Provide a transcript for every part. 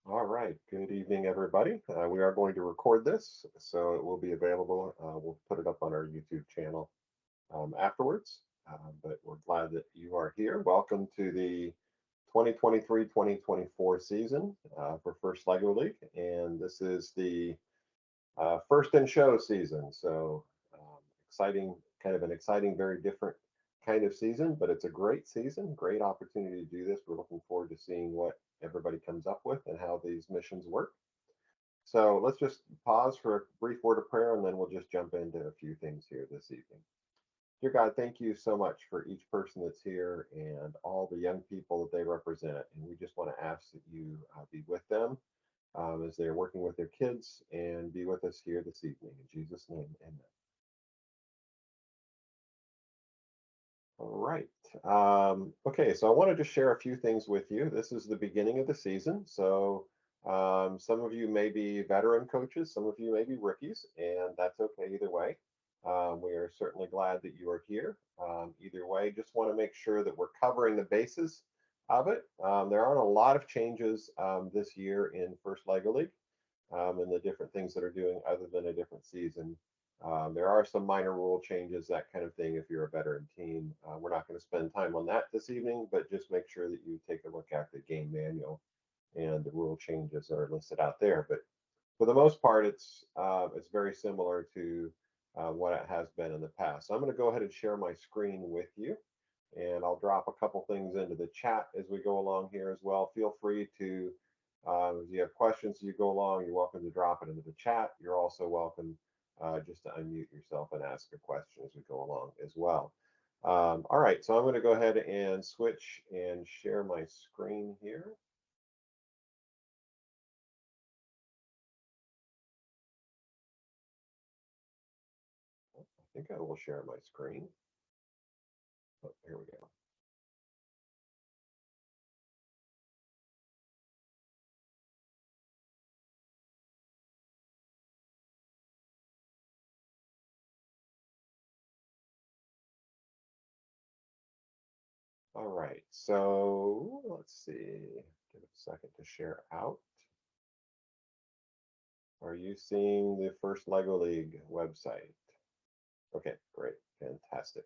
All right. Good evening, everybody. We are going to record this, so it will be available. We'll put it up on our YouTube channel afterwards. But we're glad that you are here. Welcome to the 2023-2024 season for First Lego League, and this is the first in show season. So exciting, kind of an exciting, very different kind of season, but it's a great season, great opportunity to do this. We're looking forward to seeing what everybody comes up with and how these missions work. So let's just pause for a brief word of prayer and then we'll just jump into a few things here this evening. Dear God, thank you so much for each person that's here and all the young people that they represent. And we just want to ask that you be with them as they're working with their kids and be with us here this evening. In Jesus' name, amen. All right. Okay, so I wanted to share a few things with you. This is the beginning of the season. So some of you may be veteran coaches, some of you may be rookies, and that's okay either way. We are certainly glad that you are here. Either way, just want to make sure that we're covering the bases of it. There aren't a lot of changes this year in First Lego League and the different things that are doing other than a different season. There are some minor rule changes, that kind of thing, if you're a veteran team. We're not going to spend time on that this evening, but just make sure that you take a look at the game manual and the rule changes are listed out there. But for the most part, it's very similar to what it has been in the past. So I'm going to go ahead and share my screen with you, and I'll drop a couple things into the chat as we go along here as well. Feel free to, if you have questions as you go along, you're welcome to drop it into the chat. You're also welcome just to unmute yourself and ask a question as we go along as well. All right, so I'm going to go ahead and switch and share my screen here. I think I will share my screen. Oh, here we go. All right, so let's see. Give it a second to share out. Are you seeing the First Lego League website? Okay, great, fantastic.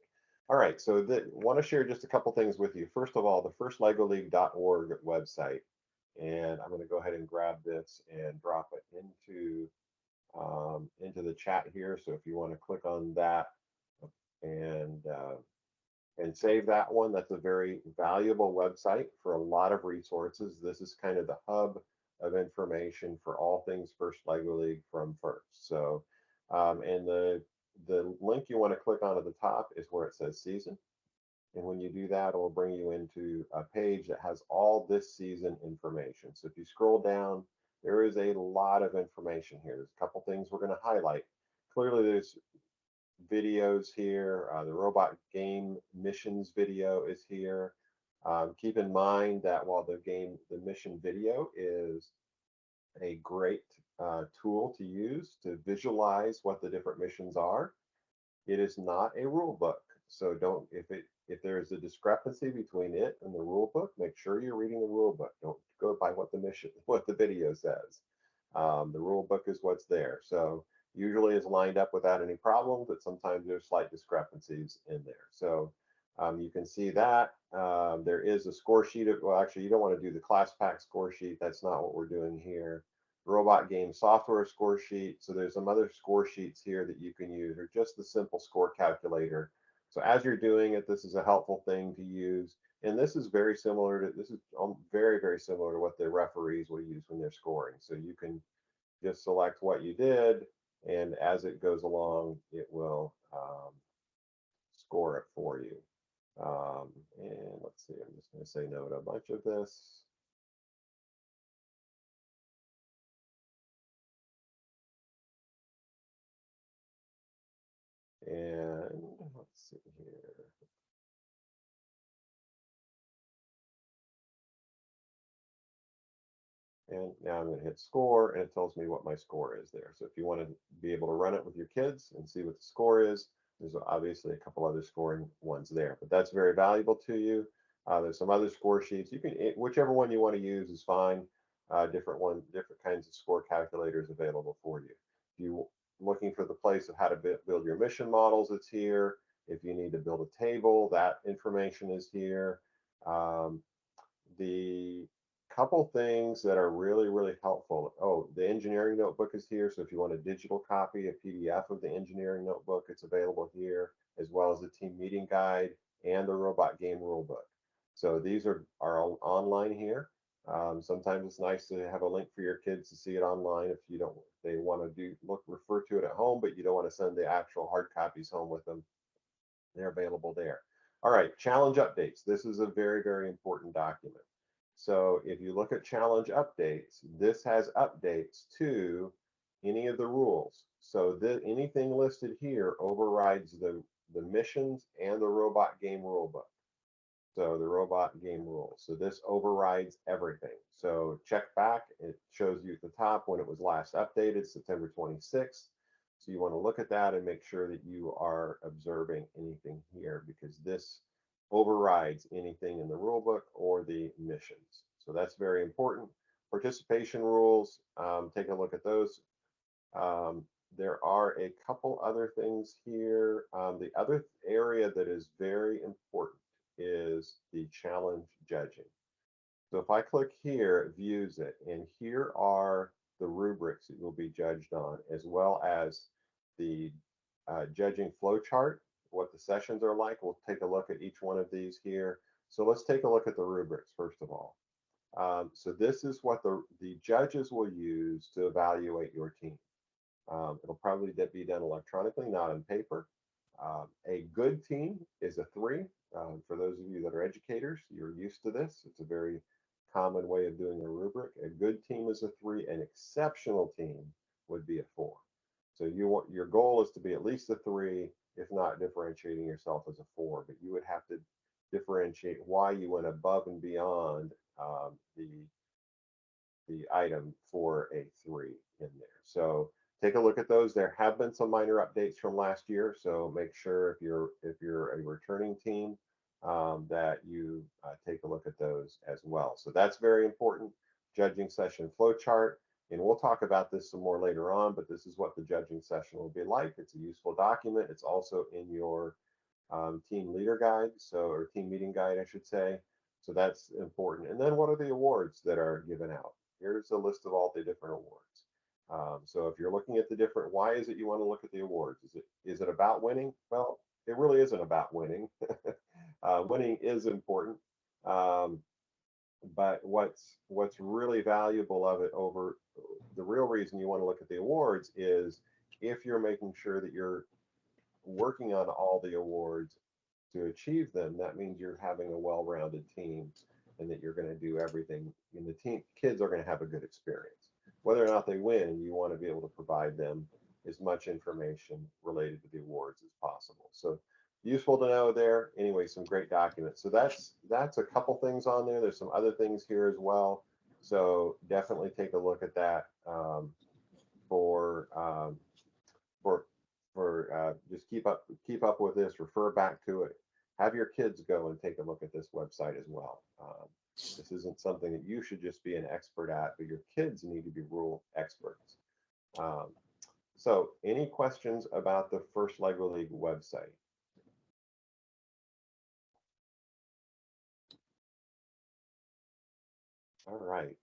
All right, so want to share just a couple things with you. First of all, the firstlegoleague.org website, and I'm going to go ahead and grab this and drop it into the chat here. So if you want to click on that and save that one, that's a very valuable website for a lot of resources. This is kind of the hub of information for all things First Lego League from First. So, and the link you want to click on at the top is where it says season. And when you do that, it will bring you into a page that has all this season information. So if you scroll down, there is a lot of information here. There's a couple things we're going to highlight. Clearly, there's videos here. The robot game missions video is here. Keep in mind that while the mission video is a great tool to use to visualize what the different missions are, it is not a rule book. So don't if there's a discrepancy between it and the rule book, make sure you're reading the rule book. Don't go by what the video says. The rule book is what's there. So usually is lined up without any problem, but sometimes there's slight discrepancies in there. So you can see that there is a score sheet. Well, actually, you don't want to do the class pack score sheet. That's not what we're doing here. Robot game software score sheet. So there's some other score sheets here that you can use, or just the simple score calculator. So as you're doing it, this is a helpful thing to use. And this is very similar to, this is very, very similar to what the referees will use when they're scoring. So you can just select what you did, and as it goes along, it will score it for you. And let's see, I'm just going to say no to a bunch of this. And let's see here. And now I'm going to hit score, and it tells me what my score is there. So if you want to be able to run it with your kids and see what the score is, there's obviously a couple other scoring ones there, but that's very valuable to you. There's some other score sheets. You can, whichever one you want to use is fine. different kinds of score calculators available for you. If you're looking for the place of how to build your mission models, it's here. If you need to build a table, that information is here. Um, the couple things that are really, really helpful. Oh, the engineering notebook is here. So if you want a digital copy, a PDF of the engineering notebook, it's available here, as well as the team meeting guide and the robot game rulebook. So these are all online here. Sometimes it's nice to have a link for your kids to see it online if you don't, they want to refer to it at home, but you don't want to send the actual hard copies home with them. They're available there. All right, challenge updates. This is a very, very important document. So if you look at challenge updates, this has updates to any of the rules. So anything listed here overrides the missions and the robot game rulebook. So the robot game rules. So this overrides everything. So check back. It shows you at the top when it was last updated, September 26th. So you want to look at that and make sure that you are observing anything here because this overrides anything in the rule book or the missions. So that's very important. Participation rules, take a look at those. There are a couple other things here. The other area that is very important is the challenge judging. So if I click here, it views it, and here are the rubrics that you'll be judged on, as well as the judging flow chart, what the sessions are like. We'll take a look at each one of these here. So let's take a look at the rubrics first of all. So this is what the judges will use to evaluate your team. It'll probably be done electronically, not on paper. A good team is a 3. For those of you that are educators, you're used to this. It's a very common way of doing a rubric. A good team is a 3. An exceptional team would be a 4. So your goal is to be at least a 3, if not differentiating yourself as a 4. But you would have to differentiate why you went above and beyond the item for a 3 in there. So take a look at those. There have been some minor updates from last year, so make sure if you're a returning team that you take a look at those as well. So that's very important. Judging session flow chart, and we'll talk about this some more later on, but this is what the judging session will be like. It's a useful document. It's also in your team leader guide, or team meeting guide, I should say. So that's important. And then what are the awards that are given out? Here's a list of all the different awards. So if you're looking at the different, why is it you want to look at the awards? Is it about winning? Well, it really isn't about winning. Winning is important, but what's really valuable of it over the real reason you want to look at the awards is if you're making sure that you're working on all the awards to achieve them, that means you're having a well-rounded team and that you're going to do everything in the team. Kids are going to have a good experience. Whether or not they win, you want to be able to provide them as much information related to the awards as possible. So useful to know there. Anyway, some great documents. So that's a couple things on there. There's some other things here as well. So definitely take a look at that for just keep up with this. Refer back to it. Have your kids go and take a look at this website as well. This isn't something that you should just be an expert at, but your kids need to be rule experts. So any questions about the First LEGO League website? All right.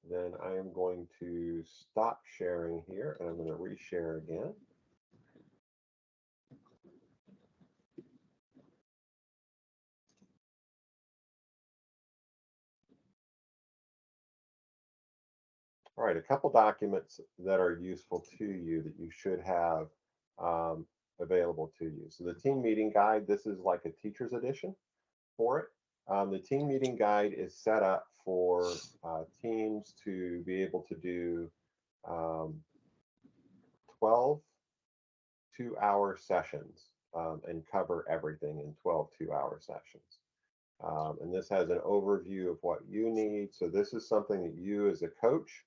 Then I am going to stop sharing here and I'm going to reshare again. All right, a couple documents that are useful to you that you should have available to you. So the team meeting guide, this is like a teacher's edition for it. The team meeting guide is set up for teams to be able to do 12 2-hour sessions and cover everything in 12 2-hour sessions. And this has an overview of what you need. So this is something that you as a coach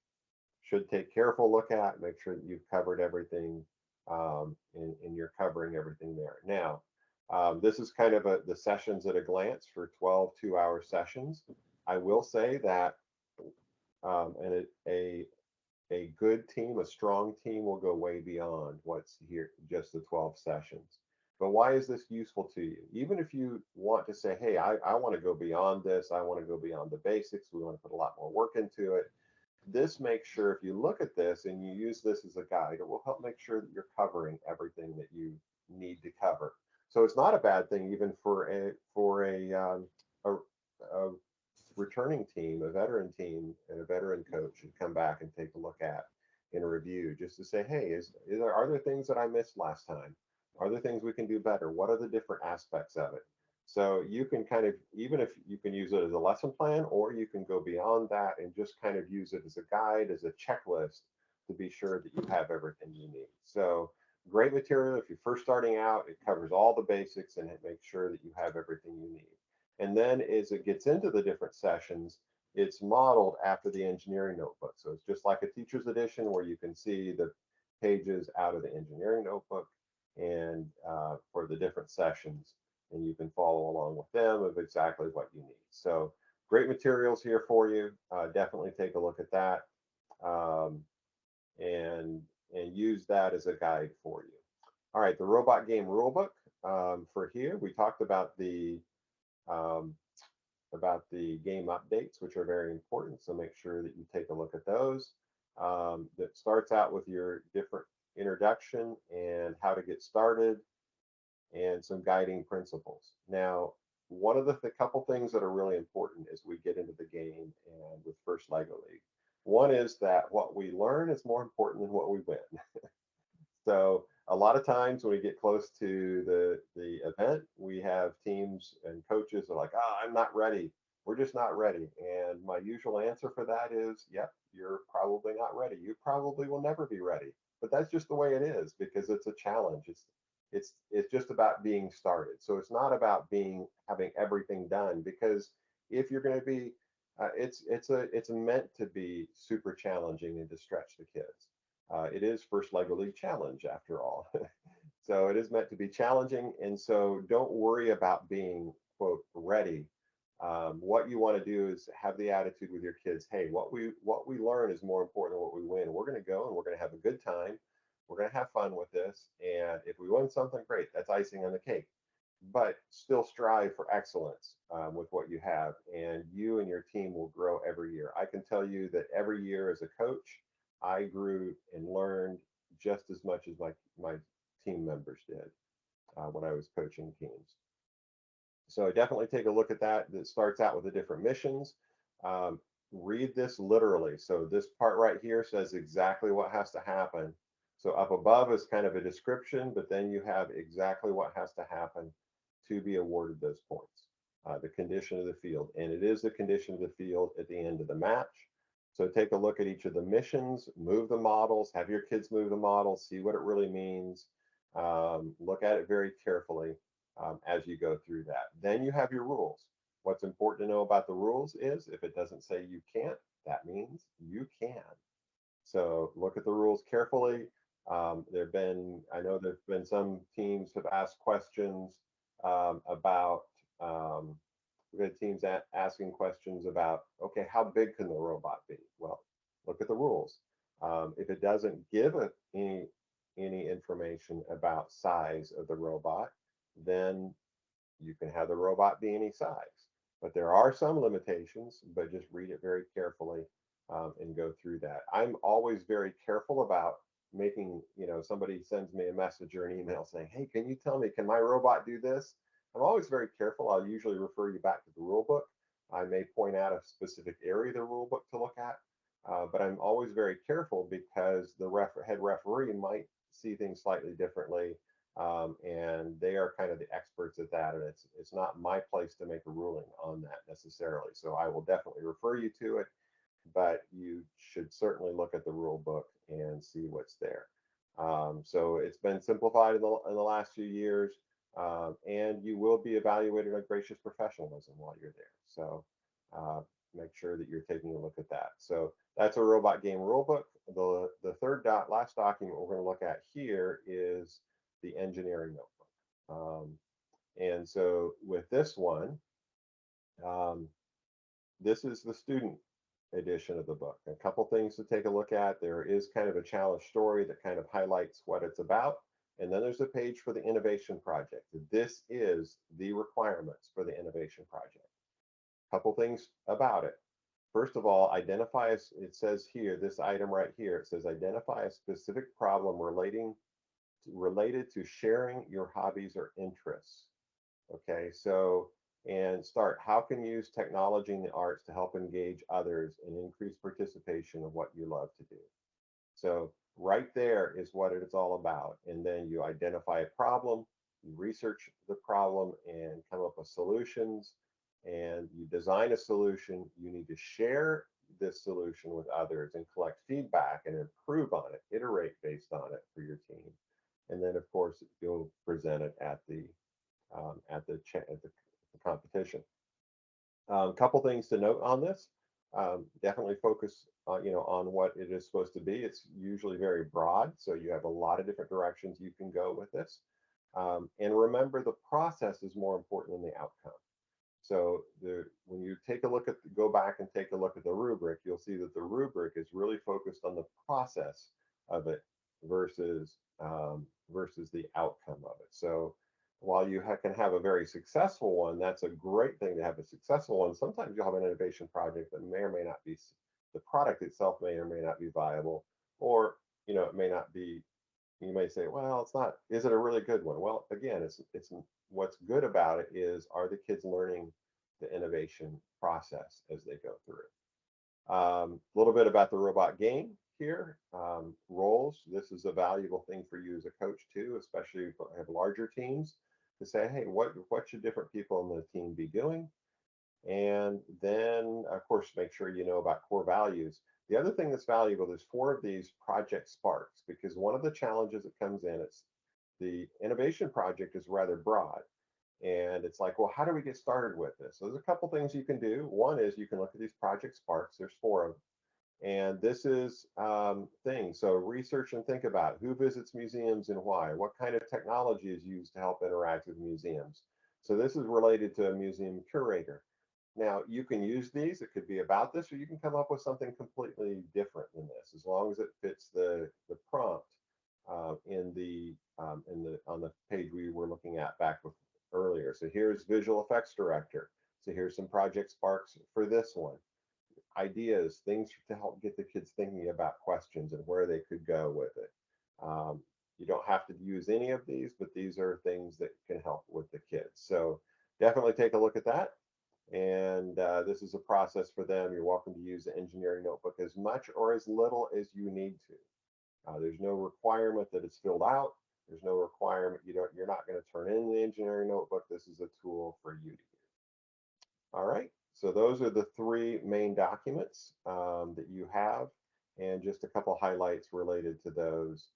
should take careful look at, make sure that you've covered everything and you're covering everything there. Now, this is kind of the sessions at a glance for 12 2-hour sessions. I will say that And a good team, a strong team will go way beyond what's here, just the 12 sessions. But why is this useful to you? Even if you want to say, hey, I want to go beyond this, I want to go beyond the basics, we want to put a lot more work into it. This makes sure if you look at this and you use this as a guide, it will help make sure that you're covering everything that you need to cover. So it's not a bad thing even a, a returning team, a veteran team, and a veteran coach should come back and take a look at in a review just to say, hey, are there things that I missed last time? Are there things we can do better? What are the different aspects of it? So you can kind of, even if you can use it as a lesson plan, or you can go beyond that and just kind of use it as a guide, as a checklist to be sure that you have everything you need. So great material. If you're first starting out, it covers all the basics and it makes sure that you have everything you need. And then as it gets into the different sessions, it's modeled after the engineering notebook. So it's just like a teacher's edition where you can see the pages out of the engineering notebook and for the different sessions, and you can follow along with them of exactly what you need. So great materials here for you. Definitely take a look at that um, and use that as a guide for you. All right, the robot game rulebook for here. We talked um, about the game updates, which are very important. So make sure that you take a look at those. That starts out with your different introduction and how to get started and some guiding principles. Now, one of the couple things that are really important as we get into the game and with First Lego League. One is that what we learn is more important than what we win. So a lot of times when we get close to the event, we have teams and coaches that are like, "Oh, I'm not ready. We're just not ready." And my usual answer for that is, "Yep, you're probably not ready. You probably will never be ready." But that's just the way it is because it's a challenge. It's just about being started. So it's not about being having everything done because if you're going to be it's meant to be super challenging and to stretch the kids. It is First Lego League Challenge after all. So it is meant to be challenging. And so don't worry about being, quote, ready. What you want to do is have the attitude with your kids, hey, what we learn is more important than what we win. We're going to go and we're going to have a good time. We're going to have fun with this. And if we win something, great. That's icing on the cake. But still strive for excellence with what you have. And you and your team will grow every year. I can tell you that every year as a coach, I grew and learned just as much as my team members did when I was coaching teams. So definitely take a look at that. That starts out with the different missions. Um, Read this literally. So this part right here says exactly what has to happen. So up above is kind of a description, but then you have exactly what has to happen to be awarded those points. The condition of the field, and it is the condition of the field at the end of the match. So take a look at each of the missions, move the models, have your kids move the models, see what it really means. Look at it very carefully as you go through that. Then you have your rules. What's important to know about the rules is if it doesn't say you can't, that means you can. So look at the rules carefully. I know there've been some teams have asked questions about, we've had teams asking questions about, okay, how big can the robot be? Well, look at the rules. If it doesn't give any information about size of the robot, then you can have the robot be any size. But there are some limitations, but just read it very carefully and go through that. I'm always very careful about making, somebody sends me a message or an email saying, hey, can you tell me, can my robot do this? I'm always very careful. I'll usually refer you back to the rule book. I may point out a specific area of the rule book to look at, but I'm always very careful because the head referee might see things slightly differently, and they are kind of the experts at that, and it's not my place to make a ruling on that necessarily. So I will definitely refer you to it, but you should certainly look at the rule book and see what's there. So it's been simplified in the last few years, and you will be evaluated on gracious professionalism while you're there. So make sure that you're taking a look at that. So that's a robot game rulebook. The third last document we're going to look at here is the engineering notebook. And so with this one, this is the student edition of the book. A couple things to take a look at. There is kind of a challenge story that kind of highlights what it's about. And then there's a page for the innovation project. This is the requirements for the innovation project. A couple things about it. First of all, identify, it says here, this item right here, it says identify a specific problem related to sharing your hobbies or interests. Okay, so, and start, how can you use technology and the arts to help engage others and increase participation of what you love to do? So right there is what it is all about. And then you identify a problem, you research the problem and come up with solutions, and you design a solution. You need to share this solution with others and collect feedback and improve on it, iterate based on it for your team. And then, of course, you'll present it at the competition. Couple things to note on this. Definitely focus on what it is supposed to be. It's usually very broad, so you have a lot of different directions you can go with this. And remember, the process is more important than the outcome. So when you take a look at, go back and take a look at the rubric, you'll see that the rubric is really focused on the process of it versus the outcome of it. So while you can have a very successful one, that's a great thing to have a successful one. Sometimes you'll have an innovation project that may or may not be, the product itself may or may not be viable, or it may not be. You may say, well, it's not, is it a really good one? Well, again, it's what's good about it is, are the kids learning the innovation process as they go through it? A little bit about the robot game here. Roles. This is a valuable thing for you as a coach too, especially if you have larger teams, to say, hey, what should different people in the team be doing? And then, of course, make sure you know about core values. The other thing that's valuable, there's 4 of these project sparks, because one of the challenges that comes in, it's the innovation project is rather broad. And it's like, well, how do we get started with this? So there's a couple things you can do. One is you can look at these project sparks. There's 4 of them. And this is things. So research and think about who visits museums and why. What kind of technology is used to help interact with museums? So this is related to a museum curator. Now, you can use these. It could be about this, or you can come up with something completely different than this, as long as it fits the prompt on the page we were looking at back earlier. So here's visual effects director. So here's some project sparks for this one. Ideas, things to help get the kids thinking about questions and where they could go with it. You don't have to use any of these, but these are things that can help with the kids. So definitely take a look at that. And this is a process for them. You're welcome to use the engineering notebook as much or as little as you need to. There's no requirement that it's filled out. There's no requirement, you're not going to turn in the engineering notebook. This is a tool for you to use. All right, so those are the 3 main documents that you have, and just a couple highlights related to those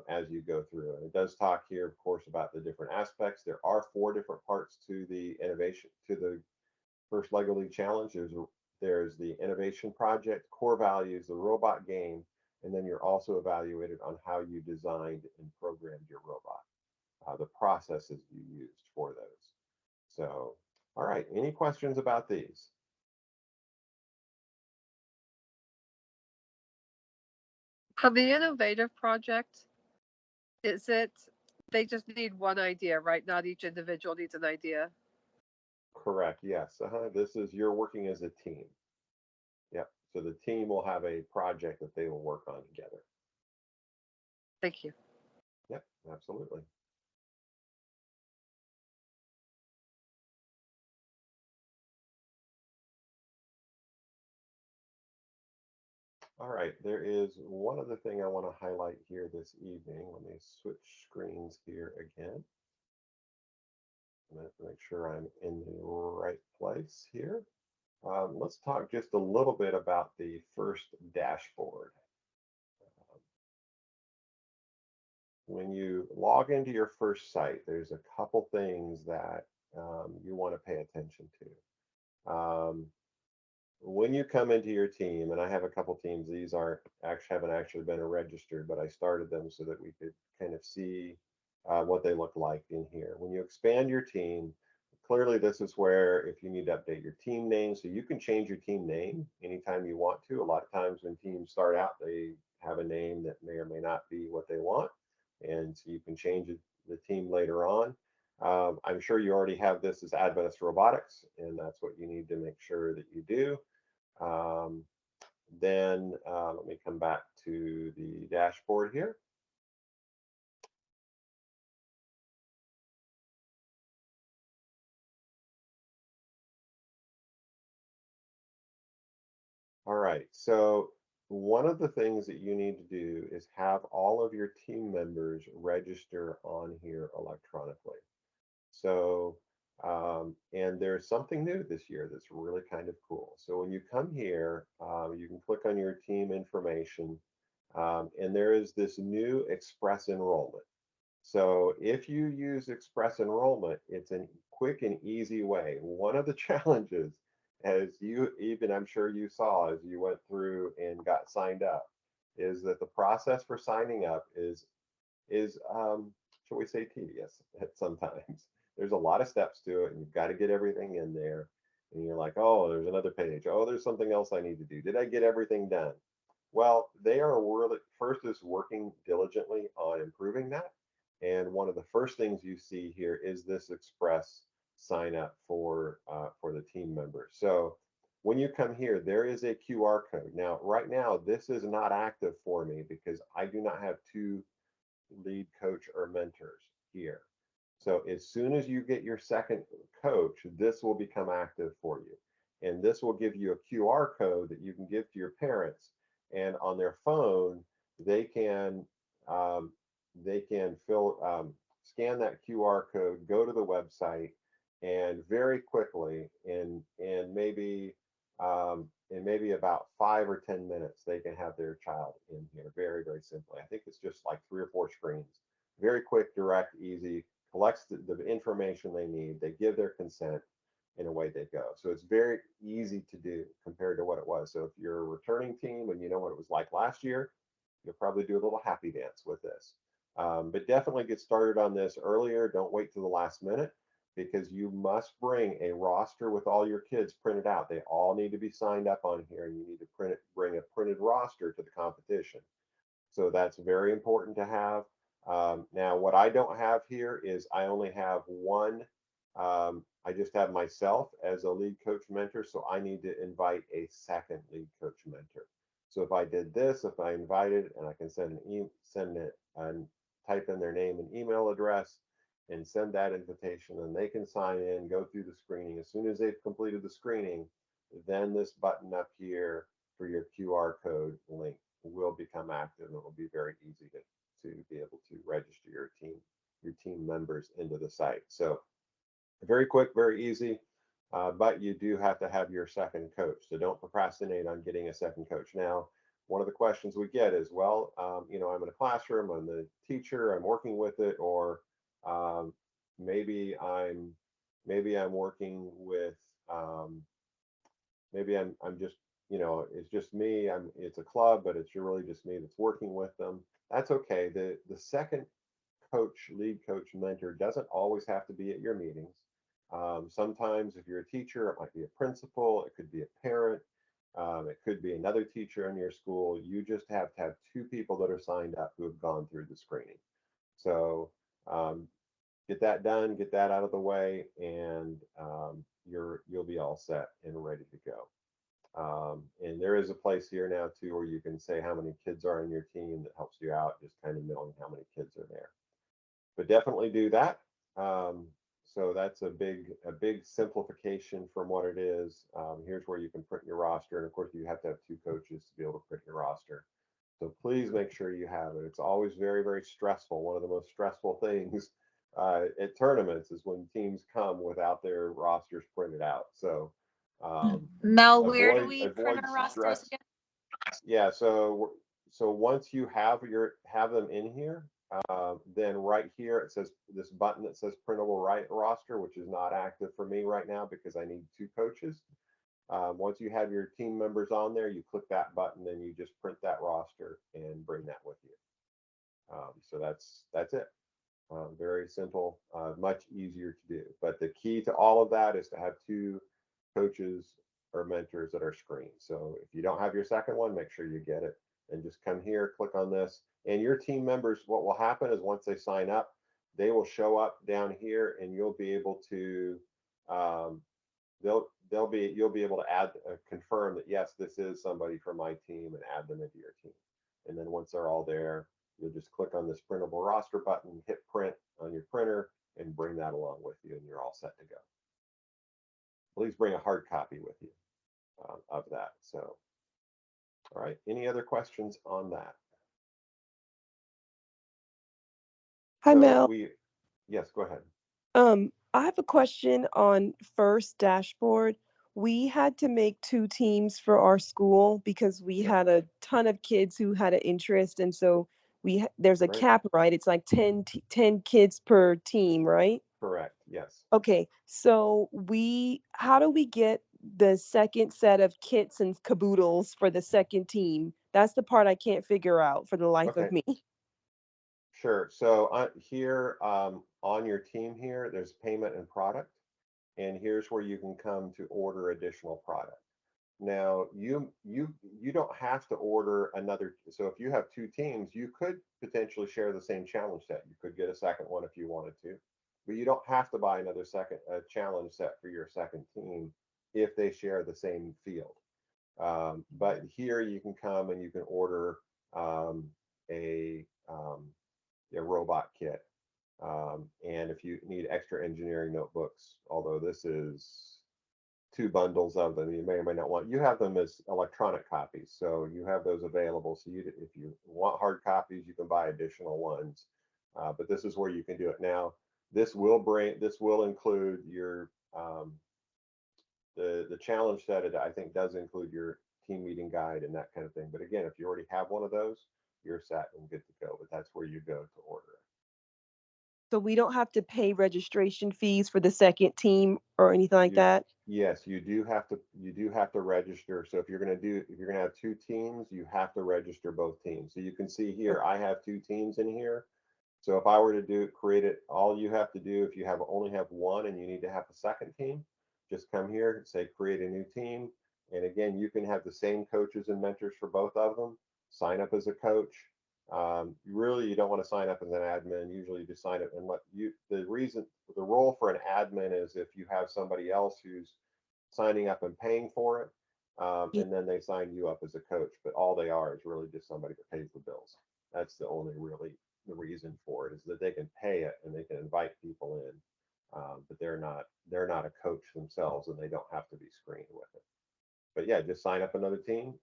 as you go through. And it does talk here, of course, about the different aspects. There are 4 different parts to the innovation, to the first Lego League Challenge. There's the innovation project, core values, the robot game, and then you're also evaluated on how you designed and programmed your robot, the processes you used for those. So, all right, any questions about these? On the innovative project, is it, they just need one idea, right? Not each individual needs an idea. Correct, yes. This is, you're working as a team. Yep, so the team will have a project that they will work on together. Thank you. Yep, absolutely. All right, there is one other thing I want to highlight here this evening. Let me switch screens here again. I'm going to make sure I'm in the right place here. Let's talk just a little bit about the first dashboard. When you log into your first site, there's a couple things that you want to pay attention to. When you come into your team, and I have a couple teams, these haven't actually been registered, but I started them so that we could kind of see what they look like in here. When you expand your team, clearly this is where if you need to update your team name, so you can change your team name anytime you want to. A lot of times when teams start out, they have a name that may or may not be what they want. And so you can change the team later on. I'm sure you already have this as Adventist Robotics, and that's what you need to make sure that you do. Um, then let me come back to the dashboard here. All right, so one of the things that you need to do is have all of your team members register on here electronically. So, and there's something new this year that's really kind of cool. So when you come here, you can click on your team information, and there is this new Express Enrollment. So if you use Express Enrollment, it's a quick and easy way. One of the challenges, as you even I'm sure you saw as you went through and got signed up, is that the process for signing up is shall we say tedious at sometimes. There's a lot of steps to it, and you've got to get everything in there. And you're like, oh, there's another page. Oh, there's something else I need to do. Did I get everything done? Well, they are really first is working diligently on improving that. And one of the first things you see here is this express sign up for the team members. So when you come here, there is a QR code. Now, right now, this is not active for me because I do not have two lead coach or mentors here. So as soon as you get your second coach, this will become active for you. And this will give you a QR code that you can give to your parents. And on their phone, they can um, scan that QR code, go to the website, and very quickly in maybe about 5 or 10 minutes, they can have their child in here very, very simply. I think it's just like 3 or 4 screens. Very quick, direct, easy, collects the information they need. They give their consent, and away they go. So it's very easy to do compared to what it was. So if you're a returning team and you know what it was like last year, you'll probably do a little happy dance with this. But definitely get started on this earlier. Don't wait to the last minute because you must bring a roster with all your kids printed out. They all need to be signed up on here, and you need to bring a printed roster to the competition. So that's very important to have. Now, what I don't have here is I only have one. I just have myself as a lead coach mentor, so I need to invite a second lead coach mentor. So if I did this, if I invited, and I can send it and type in their name and email address and send that invitation, and they can sign in, go through the screening. As soon as they've completed the screening, then this button up here for your QR code link will become active, and it will be very easy to be able to register your team members into the site. So very quick, very easy, but you do have to have your second coach. So don't procrastinate on getting a second coach. Now, one of the questions we get is, well, I'm in a classroom, I'm the teacher, I'm working with it, or um, maybe I'm working with maybe I'm just it's just me. It's a club, but it's really just me that's working with them. That's okay. The second coach, lead coach, mentor doesn't always have to be at your meetings. Sometimes if you're a teacher, it might be a principal, it could be a parent, it could be another teacher in your school. You just have to have two people that are signed up who have gone through the screening. So get that done, get that out of the way, and you'll be all set and ready to go. And there is a place here now too where you can say how many kids are in your team. That helps you out, just kind of knowing how many kids are there. But definitely do that. So that's a big simplification from what it is. Here's where you can print your roster, and of course you have to have two coaches to be able to print your roster. So please make sure you have it. It's always very, very stressful. One of the most stressful things at tournaments is when teams come without their rosters printed out. So Mel, where do avoid we print avoid our rosters stress. again? Yeah, so once you have them in here, then right here it says this button that says printable right roster, which is not active for me right now because I need two coaches. Once you have your team members on there, you click that button, then you just print that roster and bring that with you. So that's it. Very simple, much easier to do. But the key to all of that is to have two coaches or mentors that are screened. So if you don't have your second one, make sure you get it and just come here, click on this. And your team members, what will happen is once they sign up, they will show up down here and you'll be able to, you'll be able to add, confirm that, yes, this is somebody from my team and add them into your team. And then once they're all there, you'll just click on this printable roster button, hit print on your printer, and bring that along with you, and you're all set to go. Please bring a hard copy with you of that. So, all right, any other questions on that? Hi, So Mel. Yes, go ahead. I have a question on First Dashboard. We had to make 2 teams for our school because we Yep. had a ton of kids who had an interest, and so there's a Right. cap, right? It's like 10 kids per team, right? Correct. Yes. Okay, so how do we get the second set of kits and caboodles for the second team? That's the part I can't figure out for the life of me. Sure. So here on your team here, there's payment and product, and here's where you can come to order additional product. Now you don't have to order another. So if you have 2 teams, you could potentially share the same challenge set. You could get a second one if you wanted to, but you don't have to buy another second challenge set for your second team if they share the same field. But here you can come and you can order a robot kit. And if you need extra engineering notebooks, although this is 2 bundles of them, you may or may not want, you have them as electronic copies. So you have those available. So if you want hard copies, you can buy additional ones. But this is where you can do it now. This will include your, the challenge set, I think does include your team meeting guide and that kind of thing. But again, if you already have one of those, you're set and good to go, but that's where you go to order it. So we don't have to pay registration fees for the second team or anything like that? Yes, you do have to register. So if you're going to have 2 teams, you have to register both teams. So you can see here, I have 2 teams in here. So if I were to create it, all you have to do, if you only have one and you need to have a second team, just come here and say create a new team. And again, you can have the same coaches and mentors for both of them. Sign up as a coach. You don't want to sign up as an admin. Usually you just sign up and the role for an admin is if you have somebody else who's signing up and paying for it, and then they sign you up as a coach, but all they are is really just somebody that pays the bills. That's the only really the reason for it, is that they can pay it and they can invite people in, but they're not a coach themselves and they don't have to be screened with it. But yeah, just sign up another team,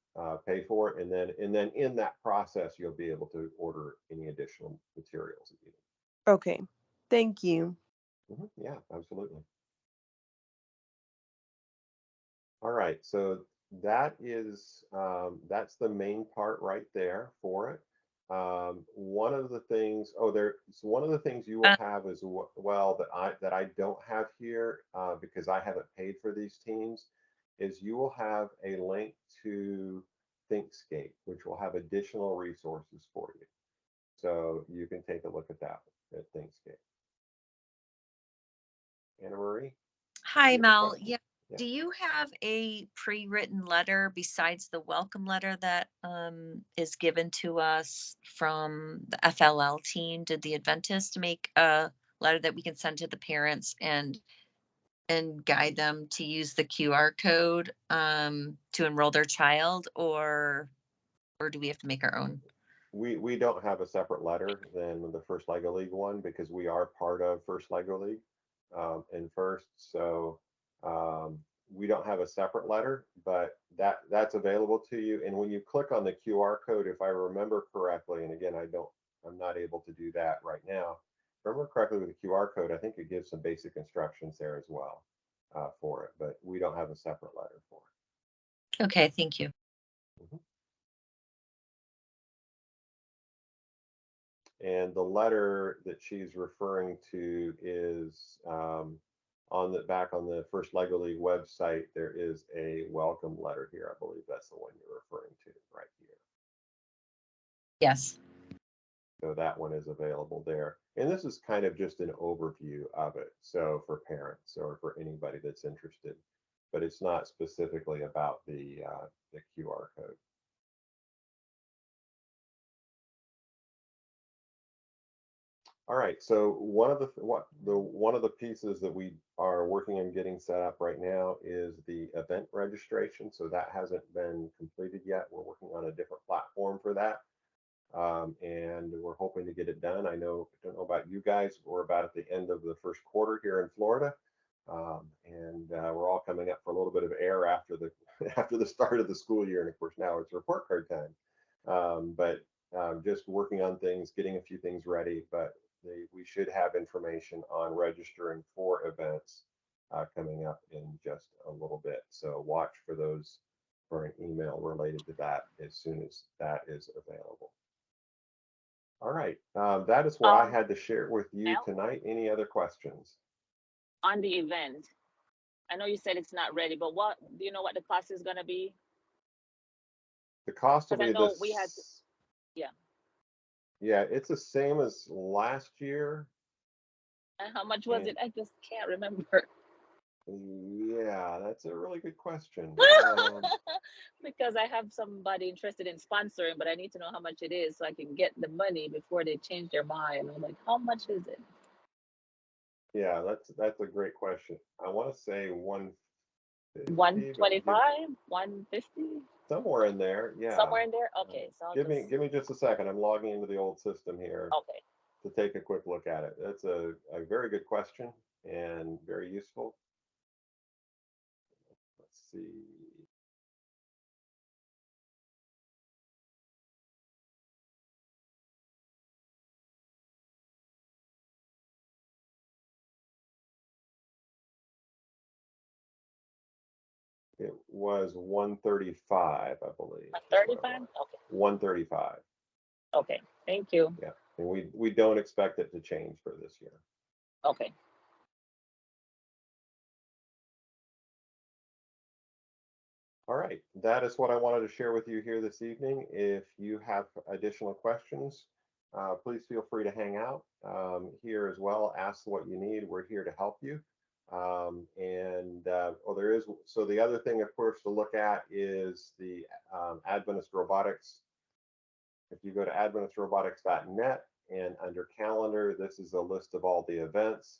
pay for it, and then in that process, you'll be able to order any additional materials that you need. Okay, thank you. Yeah, absolutely. All right, so that's the main part right there for it. One of the things you will have as well that I don't have here because I haven't paid for these teams is you will have a link to Thinkscape, which will have additional resources for you. So you can take a look at that at Thinkscape. Anna Marie? Hi, Mel. Yeah. Do you have a pre-written letter besides the welcome letter that is given to us from the FLL team? Did the Adventist make a letter that we can send to the parents and guide them to use the QR code to enroll their child, or do we have to make our own? We don't have a separate letter than the First Lego League one because we are part of First Lego League in First. So we don't have a separate letter, but that's available to you. And when you click on the QR code, if I remember correctly, and again, I'm not able to do that right now. If I remember correctly with the QR code, I think it gives some basic instructions there as well for it, but we don't have a separate letter for it. Okay, thank you. And the letter that she's referring to is back on the First Lego League website. There is a welcome letter here. I believe that's the one you're referring to right here. Yes. So that one is available there. And this is kind of just an overview of it. So for parents or for anybody that's interested, but it's not specifically about the QR code. All right, so one of the pieces that we are working on getting set up right now is the event registration. So that hasn't been completed yet. We're working on a different platform for that. And we're hoping to get it done. I don't know about you guys, we're about at the end of the first quarter here in Florida. And we're all coming up for a little bit of air after the after the start of the school year. And of course, now it's report card time. But just working on things, getting a few things ready, but we should have information on registering for events coming up in just a little bit. So watch for those, for an email related to that as soon as that is available. All right, that is what I had to share with you tonight. Any other questions? On the event, I know you said it's not ready, but what do you know what the cost is going to be? The cost will Because I be know this. we had to, yeah. Yeah, it's the same as last year. And how much was And- it? I just can't remember. Yeah, that's a really good question. Because I have somebody interested in sponsoring, but I need to know how much it is so I can get the money before they change their mind. I'm like, how much is it? Yeah, that's a great question. I want to say 150, but 125, 150, somewhere in there. Yeah. somewhere in there. Okay, so I'll Give just, me just a second. I'm logging into the old system here okay. to take a quick look at it. That's a very good question and very useful. Let's see. It was 135, I believe. is what it 135. was. Okay. 135. Okay. Thank you. Yeah, and we don't expect it to change for this year. Okay. All right, that is what I wanted to share with you here this evening. If you have additional questions, please feel free to hang out here as well. Ask what you need. We're here to help you. So the other thing, of course, to look at is the Adventist Robotics. If you go to adventistrobotics.net and under calendar, this is a list of all the events.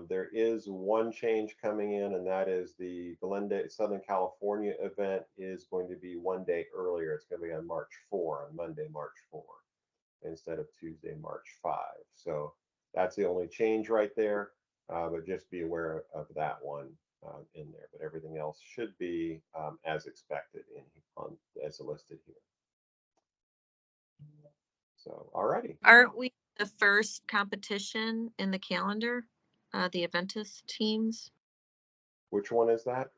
There is one change coming in, and that is the Glendale Southern California event is going to be one day earlier. It's going to be on March 4, on Monday, March 4, instead of Tuesday, March 5. So that's the only change right there, but just be aware of that one in there. But everything else should be as expected as listed here. So, all righty. Aren't we the first competition in the calendar? The Adventist teams? Which one is that?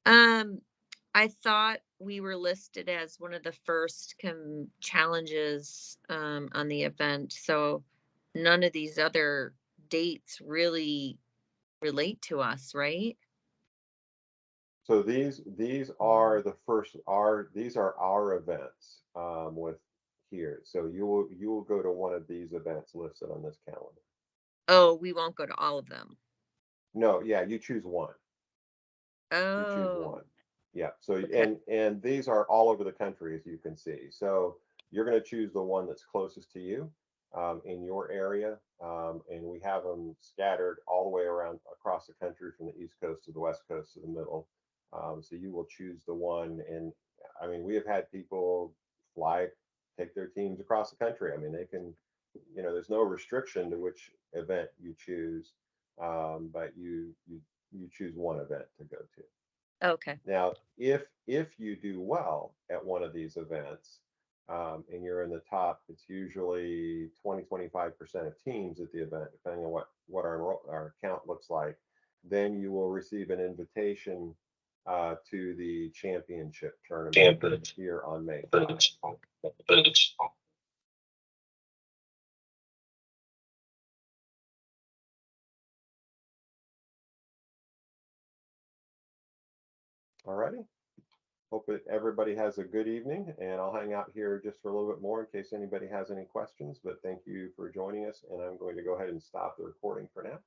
I thought we were listed as one of the first challenges on the event. So none of these other dates really relate to us, right? So these are the first these are our events with here. So you will go to one of these events listed on this calendar. Oh, we won't go to all of them. No, yeah, you choose one. You choose Oh, one. Yeah. So okay. and these are all over the country, as you can see. So you're going to choose the one that's closest to you in your area, and we have them scattered all the way around across the country, from the East Coast to the West Coast to the middle. So you will choose the one, and I mean, we have had people take their teams across the country. I mean, they can, there's no restriction to which event you choose, but you choose one event to go to. Okay. Now, if you do well at one of these events, and you're in the top, it's usually 20-25% of teams at the event, depending on what our count looks like. Then you will receive an invitation to the championship tournament here on May 5. All righty. Hope that everybody has a good evening, and I'll hang out here just for a little bit more in case anybody has any questions. But thank you for joining us, and I'm going to go ahead and stop the recording for now.